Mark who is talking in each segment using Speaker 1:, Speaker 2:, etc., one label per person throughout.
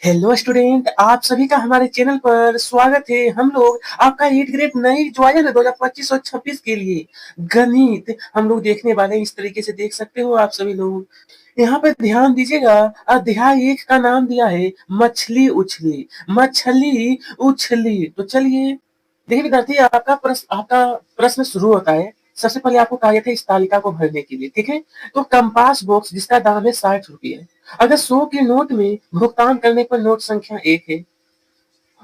Speaker 1: Hello student, आप सभी का हमारे चैनल पर स्वागत है। हम लोग आपका 8th ग्रेड नई जो आया ना 2025 और 26 के लिए गणित हम लोग देखने वाले हैं। इस तरीके से देख सकते हो आप सभी लोग। यहाँ पर ध्यान दीजिएगा। अध्याय 1 का नाम दिया है मछली उछली। मछली उछली, तो चलिए देखिए विद्यार्थी, आपका प्रश्न शुरू होता है। सबसे पहले आपको कहा गया था इस तालिका को भरने के लिए, ठीक है। तो कंपास बॉक्स जिसका दाम है 60 रुपये। अगर 100 के नोट में भुगतान करने पर नोट संख्या 1 है,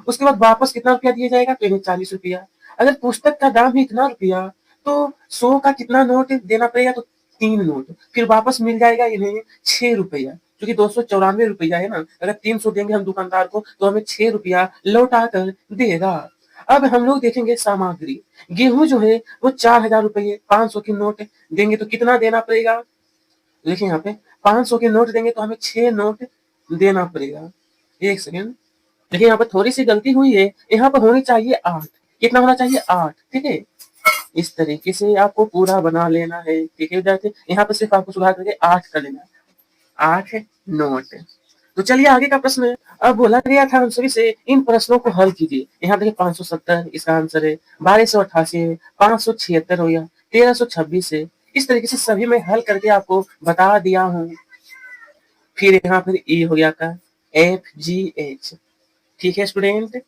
Speaker 1: उसके बाद वापस कितना रुपया दिया जाएगा, तो इन्हें 40 रुपया। अगर पुस्तक का दाम है इतना रुपया, तो 100 का कितना नोट देना पड़ेगा, तो 3 नोट। फिर वापस मिल जाएगा इन्हें 6 रुपया, क्योंकि 294 रुपया है ना। अगर 300 देंगे हम दुकानदार को, तो हमें 6 रुपया लौटा कर देगा। अब हम लोग देखेंगे सामग्री। गेहूं जो है वो 4000 रुपये, 500 की नोट देंगे तो कितना देना पड़ेगा। देखिए यहाँ पे 500 के नोट देंगे तो हमें 6 नोट देना पड़ेगा। एक सेकेंड, देखिए यहाँ पर थोड़ी सी गलती हुई है। यहाँ पर होनी चाहिए 8। कितना होना चाहिए, 8, ठीक है। इस तरीके से आपको पूरा बना लेना है, ठीक है विद्यार्थी। यहाँ पर सिर्फ आपको सुधार करके 8 कर लेना है। 8 नोट। तो चलिए आगे का प्रश्न है। अब बोला गया था हम सभी से इन प्रश्नों को हल कीजिए। यहाँ देखिए 570 इसका आंसर है, 1288 है, 576 हो गया, 1326 है। इस तरीके से सभी मैं हल करके आपको बता दिया हूँ। फिर यहाँ पर ई हो गया का FGH, ठीक है स्टूडेंट।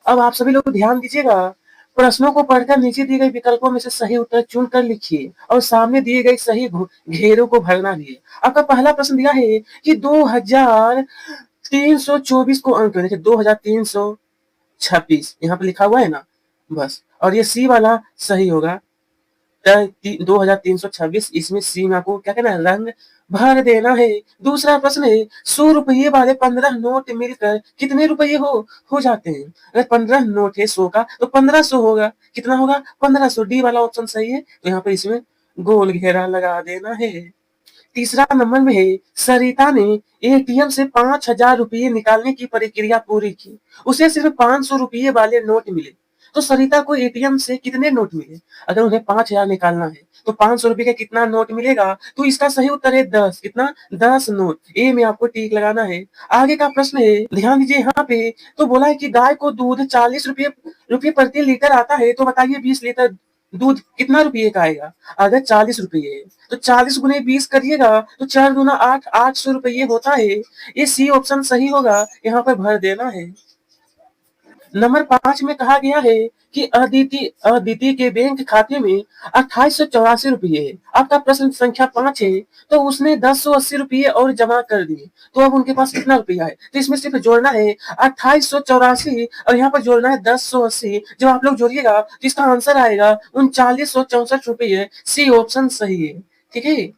Speaker 1: अब आप सभी लोग ध्यान दीजिएगा। प्रश्नों को पढ़कर नीचे दिए गए विकल्पों में से सही उत्तर चुनकर लिखिए और सामने दिए गए सही घेरों को भरना भी है। आपका पहला प्रश्न दिया है कि 2324 को अंक देखिए, 2326 यहाँ पे लिखा हुआ है ना, बस। और ये सी वाला सही होगा। 2326, इसमें सी में आपको क्या कहना है, रंग भर देना है। दूसरा प्रश्न है 100 रुपये वाले 15 नोट मिलकर कितने रुपये हो जाते हैं। अगर 15 नोट है 100 का, तो 1500 होगा। कितना होगा, 1500। डी वाला ऑप्शन सही है, तो यहाँ पर इसमें गोल घेरा लगा देना है। तीसरा नंबर में है सरिता ने एटीएम से 5000 रुपये निकालने की प्रक्रिया पूरी की। उसे सिर्फ 500 रुपये वाले नोट मिले, तो सरिता को एटीएम से कितने नोट मिले। अगर उन्हें 5000 निकालना है, तो 500 रुपये का कितना नोट मिलेगा, तो इसका सही उत्तर है 10। कितना, 10 नोट। ए में आपको टिक लगाना है। आगे का प्रश्न है, ध्यान दीजिए यहाँ पे। तो बोला है कि गाय को दूध 40 रुपये प्रति लीटर आता है, तो बताइए 20 लीटर दूध कितना रुपये का आएगा। अगर 40 रुपये है, तो 40 गुने 20 करिएगा, तो 4 दूना 8, 800 रुपये होता है। ये सी ऑप्शन सही होगा, यहाँ पर भर देना है। नंबर 5 में कहा गया है कि अदिति अदिति के बैंक खाते में 2884 रुपये है। आपका प्रश्न संख्या 5 है, तो उसने 1080 रुपये और जमा कर दिए, तो अब उनके पास कितना रुपया है। तो इसमें सिर्फ जोड़ना है 2884 और यहाँ पर जोड़ना है 1080। जब आप लोग जोड़िएगा तो इसका आंसर आएगा 3964 रुपये। सी ऑप्शन सही है, ठीक है।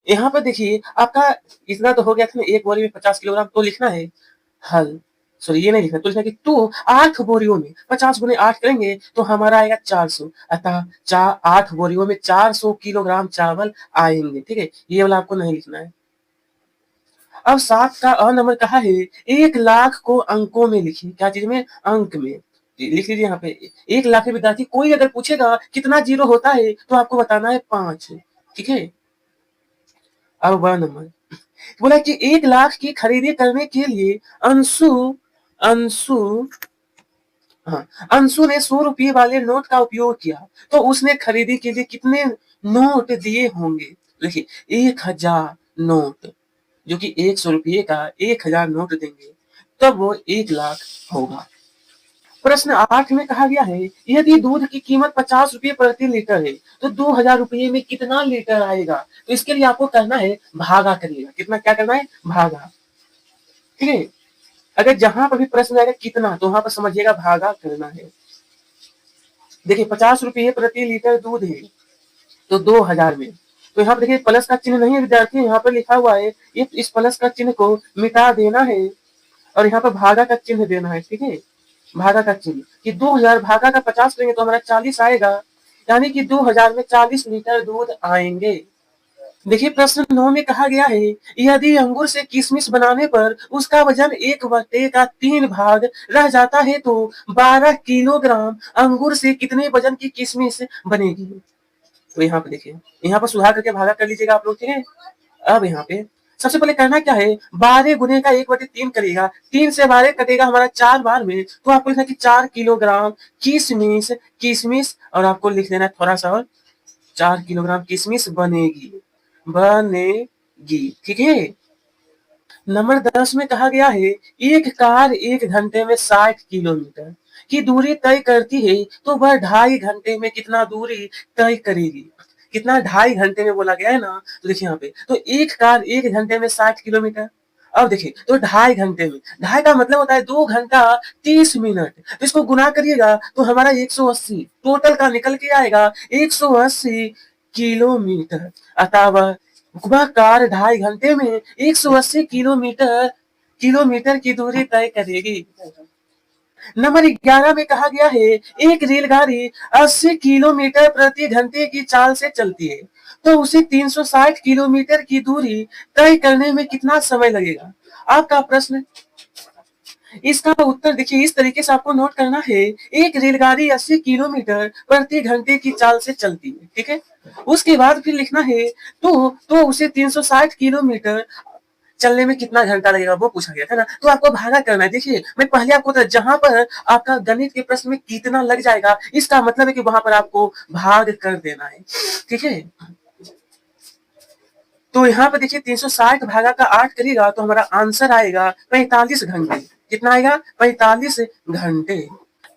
Speaker 1: यहाँ पर देखिए आपका इतना तो हो गया था ना, एक बोरी में 50 किलोग्राम, तो लिखना है हल। सॉरी, ये नहीं लिखना, तो लिखना कि तू 8 बोरियों में 50 गुने 8 करेंगे तो हमारा आएगा 400। अतः 8 बोरियों में 400 किलोग्राम चावल आएंगे, ठीक है। ये वाला आपको नहीं लिखना है। अब 7 का अ नंबर कहा है 1 लाख को अंकों में लिखिए। क्या चीज में, अंक में। लिख लीजिए यहाँ पे 1 लाख में विद्यार्थी कोई अगर पूछेगा कितना जीरो होता है, तो आपको बताना है 5, ठीक है। अब 1 नंबर बोला कि 1 लाख की खरीदी करने के लिए अंशु अंशु हाँ, अंशु ने 100 रुपये वाले नोट का उपयोग किया, तो उसने खरीदी के लिए कितने नोट दिए होंगे। देखिए 1000 नोट, जो कि 100 रुपये का 1000 नोट देंगे, तब वो 1 लाख होगा। प्रश्न 8 में कहा गया है यदि दूध की कीमत 50 रुपये प्रति लीटर है, तो 2000 रुपये में कितना लीटर आएगा। तो इसके लिए आपको करना है भागा करिएगा। कितना, क्या करना है, भागा, ठीक है। अगर जहां पर भी प्रश्न आएगा कितना, तो वहां पर समझिएगा भागा करना है। देखिए 50 रुपये प्रति लीटर दूध है, तो 2000 में, तो यहाँ पर देखिए प्लस का चिन्ह नहीं है विद्यार्थी, यहाँ पर लिखा हुआ है। ये इस प्लस का चिन्ह को मिटा देना है और यहाँ पर भागा का चिन्ह देना है, ठीक है। भागा का चिन्ह कि 2000 भागा का 50 लेंगे तो हमारा 40 आएगा, यानी कि 2000 में 40 लीटर दूध आएंगे। देखिए प्रश्न 9 में कहा गया है, यदि अंगूर से किशमिश बनाने पर उसका वजन 1/3 का 3 भाग रह जाता है तो 12 किलोग्राम अंगूर से कितने वजन की किशमिश बनेगी? तो यहाँ पे देखिए, यहाँ पर सुधार करके भागा कर लीजिएगा आप लोग, ठीक है? अब यहाँ पे सबसे पहले करना क्या है, 12 गुने का 1/3 करिएगा, 3 से 12 कटेगा हमारा 4 बार में, तो आपको लिखना है कि 4 किलोग्राम किशमिश किशमिश और आपको लिख देना है थोड़ा सा और 4 किलोग्राम किशमिश बनेगी बनेगी, ठीक है? नंबर 10 में कहा गया है, एक कार 1 घंटे में 60 किलोमीटर की दूरी तय करती है तो वह 2.5 घंटे में कितना दूरी तय करेगी? कितना 2.5 घंटे में बोला गया है ना, तो देखिए यहाँ पे, तो एक कार 1 घंटे में 60 किलोमीटर। अब देखिए तो 2.5 घंटे में, 2.5 का मतलब होता है 2 घंटा 30 मिनट, तो इसको गुना करिएगा तो हमारा 180 टोटल का निकल के आएगा 180 किलोमीटर। अतः वह कार 2.5 घंटे में 180 किलोमीटर किलोमीटर की दूरी तय करेगी। नंबर 11 में कहा गया है, एक रेलगाड़ी 80 किलोमीटर प्रति घंटे की चाल से चलती है तो उसे 360 किलोमीटर की दूरी तय करने में कितना समय लगेगा? आपका प्रश्न, इसका उत्तर देखिए इस तरीके से आपको नोट करना है, एक रेलगाड़ी 80 किलोमीटर प्रति घंटे की चाल से चलती है, ठीक है? उसके बाद फिर लिखना है तो उसे 360 किलोमीटर चलने में कितना घंटा लगेगा वो पूछा गया था ना, तो आपको भागा करना है। देखिए मैं पहले आपको था, जहां पर आपका गणित के प्रश्न में कितना लग जाएगा इसका मतलब है कि वहां पर आपको भाग कर देना है, ठीक है? तो यहाँ पे देखिए 360 भागा का 8 करिएगा तो हमारा आंसर आएगा 45 घंटे। कितना आएगा? 45 घंटे।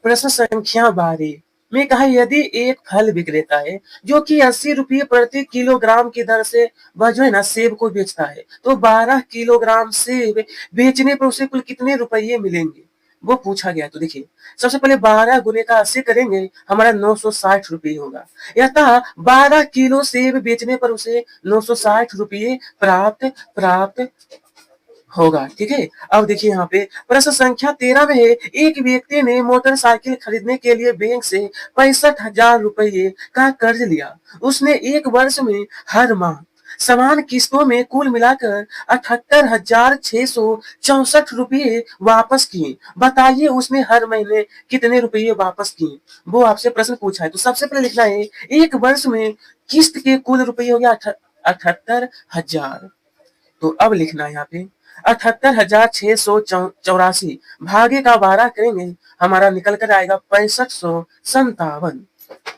Speaker 1: प्रश्न संख्या 12 में कहा, यदि एक फल विक्रेता है जो कि 80 रुपये प्रति किलोग्राम की दर से वह जो है ना सेब को बेचता है तो 12 किलोग्राम सेब बेचने पर उसे कुल कितने रुपये मिलेंगे वो पूछा गया। तो देखिए सबसे पहले 12 गुने का 80 करेंगे, हमारा 960 रुपये होगा। अतः 12 किलो सेब बेचने पर उसे 960 रुपये प्राप्त प्राप्त होगा, ठीक है? अब देखिए यहाँ पे प्रश्न संख्या 13 में है, एक व्यक्ति ने मोटरसाइकिल खरीदने के लिए बैंक से 65,000 रुपये का कर्ज लिया। उसने एक वर्ष में हर माह समान किस्तों में कुल मिलाकर 78,664 रुपये वापस किए। बताइए उसने हर महीने कितने रुपये वापस किए? वो आपसे प्रश्न पूछा है। तो सबसे पहले लिखना है, एक वर्ष में किस्त के कुल रुपये हो गया 78,000। तो अब लिखना है यहाँ पे 78,684 भागे का 12 करेंगे, हमारा निकल कर आएगा 6557।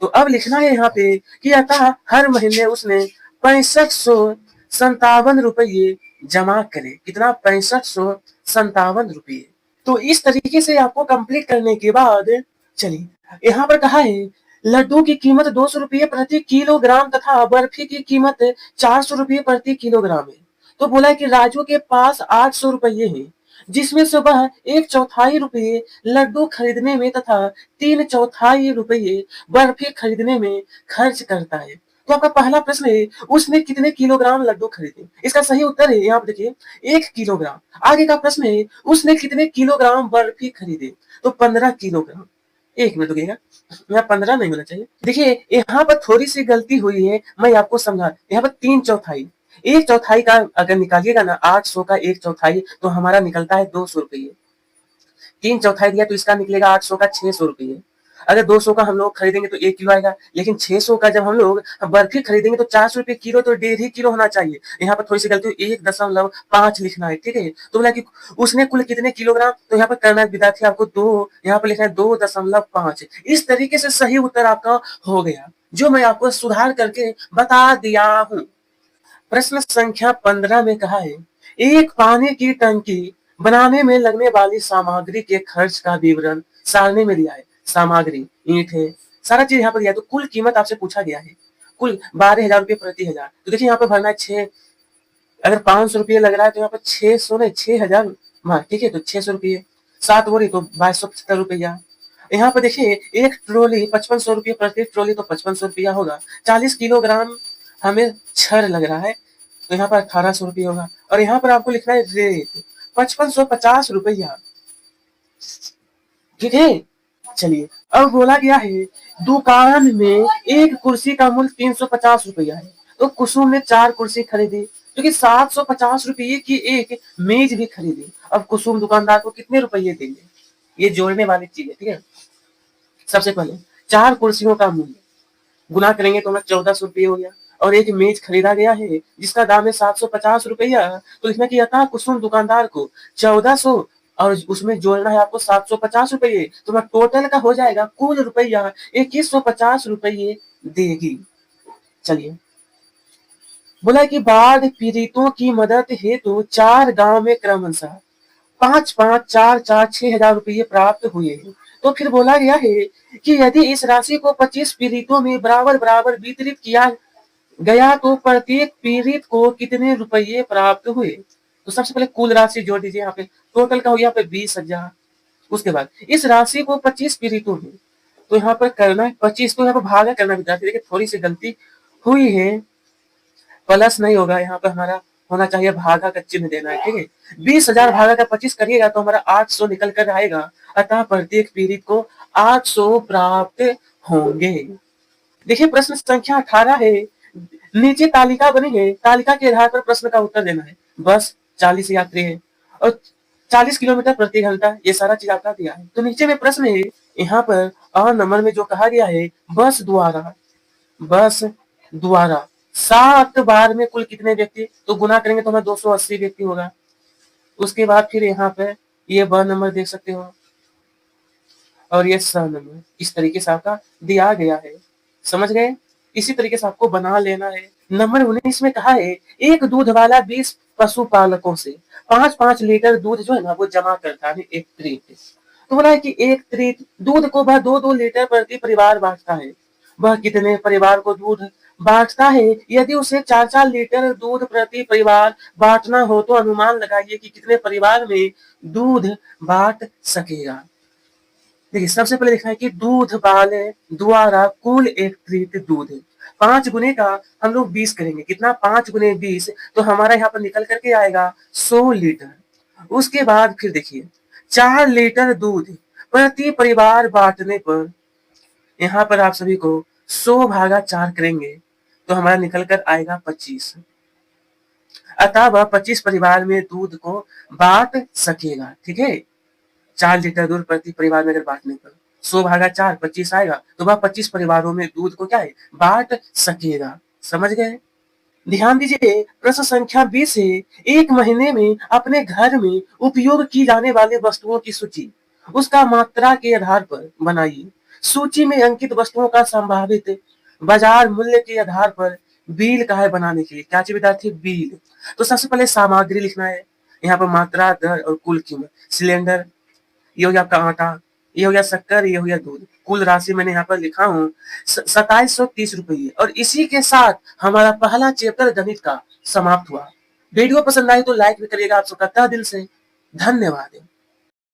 Speaker 1: तो अब लिखना है यहाँ पे कि अतः हर महीने उसने 6557 रुपये जमा करे। कितना? 6557 रुपये। तो इस तरीके से आपको कंप्लीट करने के बाद चलिए यहाँ पर कहा है, लड्डू की कीमत 200 रुपये प्रति किलोग्राम तथा बर्फी की कीमत 400 रुपये प्रति किलोग्राम है। तो बोला है कि राजू के पास 800 रुपये है जिसमें से वह 1/4 रुपये लड्डू खरीदने में तथा 3/4 रुपये बर्फी खरीदने में खर्च करता है। तो आपका पहला प्रश्न है, उसने कितने किलोग्राम लड्डू खरीदे? इसका सही उत्तर है यहाँ पे देखिए 1 किलोग्राम। आगे का प्रश्न है, उसने कितने किलोग्राम बर्फी खरीदे? तो 15 किलोग्राम। एक मिनट रुकिएगा, यहाँ 15 नहीं होना चाहिए। देखिए यहाँ पर थोड़ी सी गलती हुई है, मैं आपको समझा। यहाँ पर 3/4, 1/4 का अगर निकालिएगा ना, 800 का 1/4 तो हमारा निकलता है 200 रुपये। 3/4 दिया तो इसका निकलेगा 800 का 600 रुपये। अगर 200 का हम लोग खरीदेंगे तो 1 किलो आएगा, लेकिन 600 का जब हम लोग बर्फी खरीदेंगे तो 400 रुपये किलो, तो 1.5 किलो होना चाहिए। यहाँ पर थोड़ी सी गलती, 1.5 लिखना है, ठीक है? तो बोला कि उसने कुल कितने किलोग्राम, तो यहाँ पर करना विद्यार्थी आपको 2, यहाँ पर लिखना है 2.5। इस तरीके से सही उत्तर आपका हो गया, जो मैं आपको सुधार करके बता दिया हूँ। प्रश्न संख्या 15 में कहा है, एक पानी की टंकी बनाने में लगने वाली सामग्री के खर्च का विवरण सारणी में दिया है। सामग्री ईंट है, सारा चीज यहाँ पर दिया है। तो कुल कीमत आपसे पूछा गया है, कुल 12,000 रुपये प्रति हजार। तो देखिए यहाँ पर भरना है 6, अगर 500 रुपये लग रहा है तो यहाँ पर 600 नहीं 6,000, ठीक है? तो 600 रुपये, 7 बोरी तो 2270 रुपया। यहाँ पर देखिए एक ट्रॉली 5500 रुपये प्रति ट्रॉली, तो 5500 रुपया होगा। 40 किलोग्राम हमें छड़ लग रहा है तो यहाँ पर 1800 रुपये होगा। और यहाँ पर आपको लिखना है रेट 5550 रुपया, ठीक है? चलिए अब बोला गया है, दुकान में एक कुर्सी का मूल्य 350 रुपया है तो कुसुम ने 4 कुर्सी खरीदी, जो कि 750 रुपये की एक मेज भी खरीदी। अब कुसुम दुकानदार को कितने रुपये देंगे? ये जोड़ने वाली चीज है, ठीक है। सबसे पहले 4 कुर्सियों का मूल्य गुना करेंगे तो हमें 1400 रुपये हो गया, और एक मेज खरीदा गया है जिसका दाम है 750 रुपया। तो इसमें कि यथा कुसुम दुकानदार को 1400 और उसमें जोड़ना है आपको 750 रुपये, तो वह टोटल का हो जाएगा कुल रुपया 2150 रुपये देगी। चलिए, बोला कि बाढ़ पीड़ितों की मदद हेतु 4 गांव में क्रमशः 5-5, 4-4, 6,000 रुपये प्राप्त हुए हैं। तो फिर बोला गया है कि यदि इस राशि को 25 पीड़ितों में बराबर बराबर वितरित किया गया तो प्रत्येक पीड़ित को कितने रुपये प्राप्त हुए? तो सबसे पहले कुल राशि जोड़ दीजिए, यहाँ पे टोटल का हो गया यहाँ पे 20,000। उसके बाद इस राशि को 25 पीड़ितों में, तो यहाँ पर करना है 25, तो यहाँ पर भागा करना विद्यार्थी, देखिए थोड़ी सी गलती हुई है, प्लस नहीं होगा, यहाँ पर हमारा होना चाहिए भागा का चिन्ह देना है, ठीक है। 20,000 भागा का 25 करिएगा तो हमारा 800 निकल कर आएगा, अतः प्रत्येक पीड़ित को 800 प्राप्त होंगे। देखिए प्रश्न संख्या 18 है, नीचे तालिका बनी है, तालिका के आधार पर प्रश्न का उत्तर देना है। बस 40 यात्री है और 40 किलोमीटर प्रति घंटा, ये सारा चीज आपका दिया है। तो नीचे में प्रश्न है, यहाँ पर अ नंबर में जो कहा गया है, बस द्वारा 7 बार में कुल कितने व्यक्ति, तो गुना करेंगे तो हमें 280 व्यक्ति होगा। उसके बाद फिर यहाँ पे ये ब नंबर देख सकते हो और ये स नंबर, इस तरीके से आपका दिया गया है। समझ गए? इसी तरीके से आपको बना लेना है। नंबर 19 में कहा है, एक दूध वाला 20 पशुपालकों से 5-5 लीटर दूध जो है ना वो जमा करता है एक ट्रीट। तो बोला है कि एक ट्रीट दूध को वह 2-2 लीटर प्रति परिवार बांटता है। वह कितने परिवार को दूध बांटता है? यदि उसे 4-4 लीटर दूध प्रति परिवार बांटना हो तो अनुमान लगाइए कि कितने परिवार में दूध बांट सकेगा। देखिए सबसे पहले लिखा है कि दूध वाले द्वारा कुल एकत्रित दूध 5 गुने का हम लोग 20 करेंगे, कितना 5 गुने 20, तो हमारा यहाँ पर निकल करके आएगा 100 लीटर। उसके बाद फिर देखिए 4 लीटर दूध प्रति परिवार बांटने पर यहाँ पर आप सभी को 100 भागा 4 करेंगे तो हमारा निकल कर आएगा 25, अतः वह 25 परिवार में दूध को बांट सकेगा, ठीक है। 4 लीटर दूध प्रति परिवार में अगर बांटने पर 100 भागा 4 25 आएगा, तो वह 25 परिवारों में दूध को क्या है बांट सकेगा। समझ गए? ध्यान दीजिए प्रश्न संख्या 20 है, एक महीने में अपने घर में उपयोग की जाने वाले वस्तुओं की सूची उसका मात्रा के आधार पर बनाइए। सूची में अंकित वस्तुओं का संभावित बाजार मूल्य के आधार पर बिल का है बनाने के लिए। क्या चाहिए विद्यार्थी? बिल। तो सबसे पहले सामग्री लिखना है, यहाँ पर मात्रा, दर और कुल कीमत। सिलेंडर, ये हो गया आपका आटा, ये हो गया शक्कर, ये हो गया दूध। कुल राशि मैंने यहाँ पर लिखा हूँ 2730 रुपये, और इसी के साथ हमारा पहला चैप्टर गणित का समाप्त हुआ। वीडियो पसंद आई तो लाइक भी करिएगा। आप सबका तहे दिल से धन्यवाद।